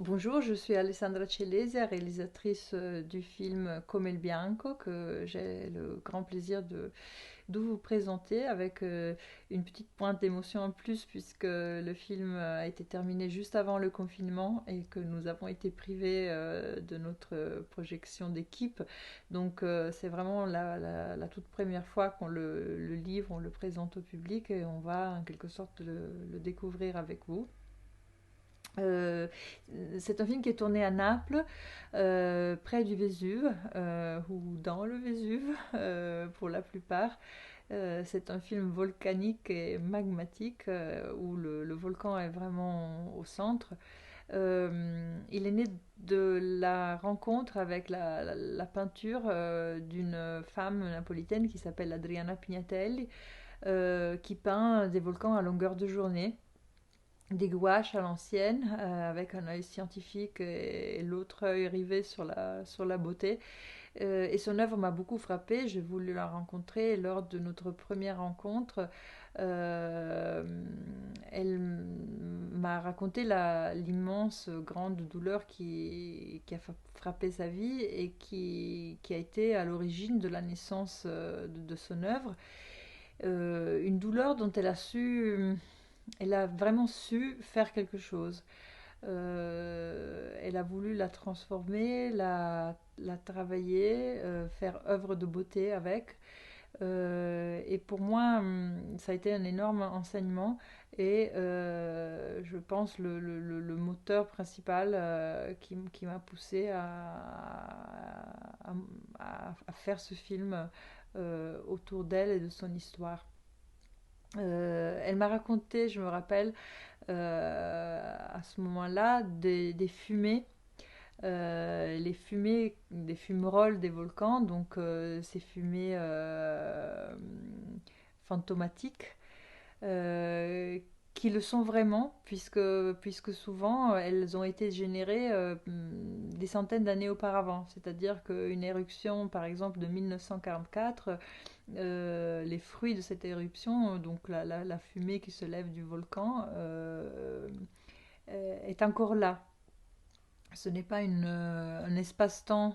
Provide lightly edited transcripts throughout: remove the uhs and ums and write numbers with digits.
Bonjour, je suis Alessandra Cellesi, réalisatrice du film Come il Bianco, que j'ai le grand plaisir de vous présenter avec une petite pointe d'émotion en plus, puisque le film a été terminé juste avant le confinement et que nous avons été privés de notre projection d'équipe. Donc c'est vraiment la toute première fois qu'on le livre, on le présente au public et on va en quelque sorte le découvrir avec vous. Euh, c'est un film qui est tourné à Naples, près du Vésuve, ou dans le Vésuve pour la plupart. C'est un film volcanique et magmatique où le volcan est vraiment au centre. Il est né de la rencontre avec la peinture d'une femme napolitaine qui s'appelle Adriana Pignatelli, qui peint des volcans à longueur de journée, des gouaches à l'ancienne, avec un œil scientifique et l'autre œil rivé sur la beauté. Et son œuvre m'a beaucoup frappée. J'ai voulu la rencontrer lors de notre première rencontre. Euh, Elle m'a raconté l'immense grande douleur qui a frappé sa vie et qui a été à l'origine de la naissance de son œuvre. Une douleur dont elle a vraiment su faire quelque chose. Elle a voulu la transformer, la travailler, faire œuvre de beauté avec. Et pour moi, ça a été un énorme enseignement et je pense le moteur principal qui m'a poussé à faire ce film autour d'elle et de son histoire. Elle m'a raconté, je me rappelle, à ce moment-là, des fumées, les fumées, des fumerolles des volcans, donc ces fumées fantomatiques, euh, qui le sont vraiment, puisque souvent elles ont été générées des centaines d'années auparavant. C'est-à-dire qu'une éruption, par exemple, de 1944, les fruits de cette éruption, donc la fumée qui se lève du volcan, est encore là. Ce n'est pas un espace-temps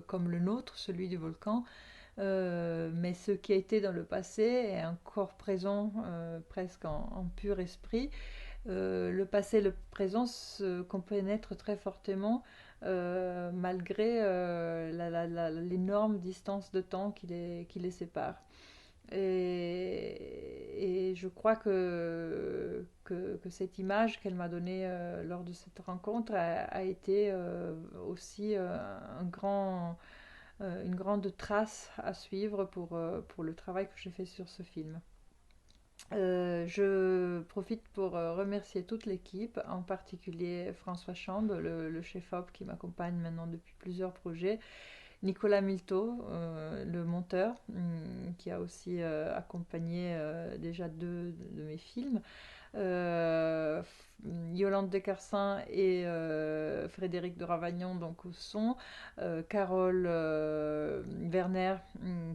comme le nôtre, celui du volcan, mais ce qui a été dans le passé est encore présent, presque en pur esprit. Le passé et le présent se compénètrent très fortement malgré l'énorme distance de temps qui les sépare. Et je crois que cette image qu'elle m'a donnée lors de cette rencontre a été aussi une grande trace à suivre pour le travail que j'ai fait sur ce film. Je profite pour remercier toute l'équipe, en particulier François Chambe, le chef-op qui m'accompagne maintenant depuis plusieurs projets, Nicolas Milto, le monteur, qui a aussi accompagné déjà deux de mes films, euh, Yolande Descarsin et Frédéric de Ravagnon donc au son, Carole Werner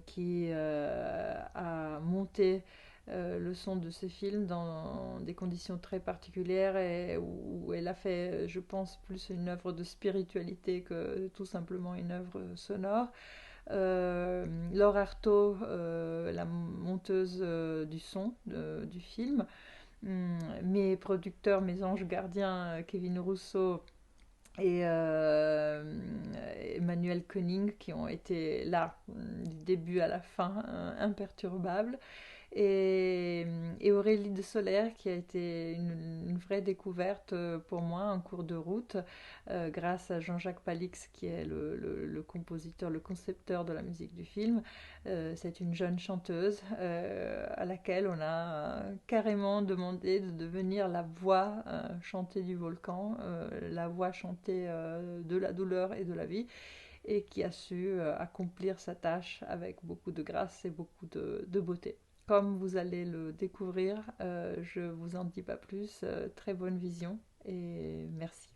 qui a monté le son de ces films dans des conditions très particulières et où elle a fait, je pense, plus une œuvre de spiritualité que tout simplement une œuvre sonore. Laure Artaud, la monteuse du son du film. Mes producteurs, mes anges gardiens, Kevin Rousseau et Emmanuel Koenig, qui ont été là du début à la fin, imperturbables. Et Aurélie de Solaire qui a été une vraie découverte pour moi en cours de route grâce à Jean-Jacques Palix qui est le compositeur, le concepteur de la musique du film. C'est une jeune chanteuse à laquelle on a carrément demandé de devenir la voix chantée du volcan, la voix chantée de la douleur et de la vie, et qui a su accomplir sa tâche avec beaucoup de grâce et beaucoup de beauté. Comme vous allez le découvrir, je vous en dis pas plus. Très bonne vision et merci.